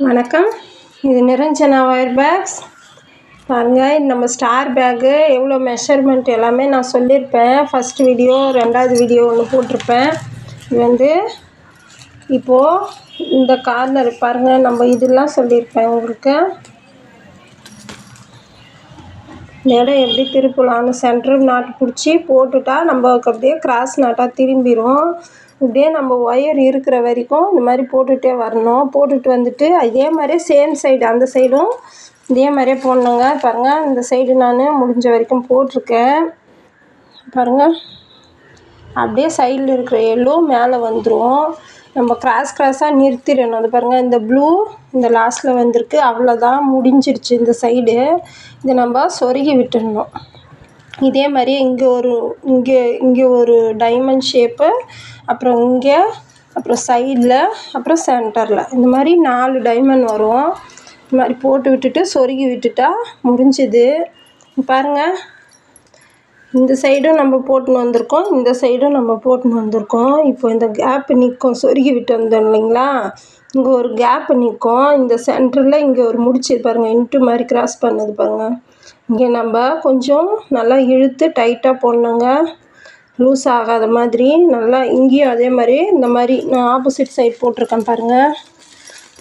வணக்கம். இது Niranjana wire packs பாருங்கள். நம்ம ஸ்டார் பேக்கு எவ்வளோ மெஷர்மெண்ட் எல்லாமே நான் சொல்லியிருப்பேன். ஃபஸ்ட் வீடியோ, ரெண்டாவது வீடியோ ஒன்று போட்டிருப்பேன். இது இப்போது இந்த கார்னர் பாருங்கள், நம்ம இதெல்லாம் சொல்லியிருப்பேன் உங்களுக்கு. இந்த இடம் எப்படி திருப்பலான்னு சென்டர் நாட்டு பிடிச்சி போட்டுட்டா நம்மளுக்கு அப்படியே கிராஸ் நாட்டாக திரும்பிடும். இப்படியே நம்ம ஒயர் இருக்கிற வரைக்கும் இந்த மாதிரி போட்டுகிட்டே வரணும். போட்டுட்டு வந்துட்டு இதே மாதிரியே சேம் சைடு, அந்த சைடும் இதே மாதிரியே போடணுங்க. பாருங்கள், இந்த சைடு நான் முடிஞ்ச வரைக்கும் போட்டிருக்கேன். பாருங்கள், அப்படியே சைடில் இருக்கிற எல்லோ மேலே வந்துடும். நம்ம கிராஸாக நிறுத்திடணும். அது பாருங்கள், இந்த ப்ளூ இந்த லாஸ்ட்டில் வந்திருக்கு. அவ்வளோதான், முடிஞ்சிருச்சு இந்த சைடு. இதை நம்ம சொருகி விட்டுடணும். இதே மாதிரி இங்கே ஒரு டைமண்ட் ஷேப்பு, அப்புறம் இங்கே, அப்புறம் சைடில், அப்புறம் சென்டரில், இந்த மாதிரி 4 டைமண்ட் வரும். இந்த மாதிரி போட்டு விட்டுட்டு சொருகி விட்டுட்டா முடிஞ்சுது. பாருங்கள், இந்த சைடும் நம்ம போட்டுன்னு வந்திருக்கோம், இந்த சைடும் நம்ம போட்டுன்னு வந்திருக்கோம். இப்போ இந்த கேப்பு நிற்கும், சொருகி விட்டு வந்தோம் இல்லைங்களா, இங்கே ஒரு கேப்பு நிற்கும். இந்த சென்டரில் இங்கே ஒரு முடிச்சு பாருங்கள், இன்ட்டு மாதிரி கிராஸ் பண்ணது பாருங்கள். இங்கே நம்ம கொஞ்சம் நல்லா இழுத்து டைட்டாக போடணுங்க, லூஸ் ஆகாத மாதிரி. நல்லா இங்கேயும் அதே மாதிரி இந்த மாதிரி நான் ஆப்போசிட் சைட் போட்டிருக்கேன் பாருங்கள்.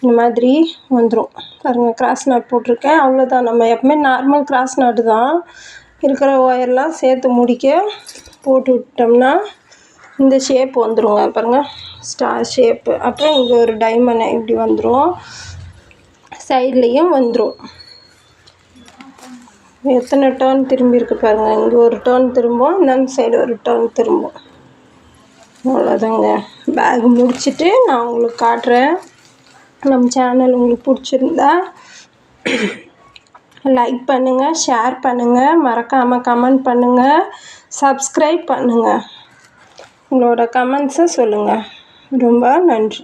இந்த மாதிரி வந்துடும் பாருங்கள். கிராஸ் நாட் போட்டிருக்கேன், அவ்வளோதான். நம்ம எப்பவுமே நார்மல் கிராஸ் நாட்டு தான். இருக்கிற ஒயர்லாம் சேர்த்து முடிக்க போட்டு விட்டோம்னா இந்த ஷேப் வந்துடுங்க பாருங்கள், ஸ்டார் ஷேப்பு. அப்புறம் இங்கே ஒரு டைமண்ட் இப்படி வந்துடும், சைட்லேயும் வந்துடும். எத்தனை டர்ன் திரும்பி இருக்கு பாருங்கள். இங்கே ஒரு டர்ன் திரும்பும், இந்த சைடு ஒரு டர்ன் திரும்பும். அவ்வளோதாங்க. பேக் முடிச்சுட்டு நான் உங்களுக்கு காட்டுறேன். நம்ம சேனல் உங்களுக்கு பிடிச்சிருந்தா லைக் பண்ணுங்கள், ஷேர் பண்ணுங்கள், மறக்காமல் கமெண்ட் பண்ணுங்கள், சப்ஸ்கிரைப் பண்ணுங்கள். உங்களோட கமெண்ட்ஸை சொல்லுங்கள். ரொம்ப நன்றி.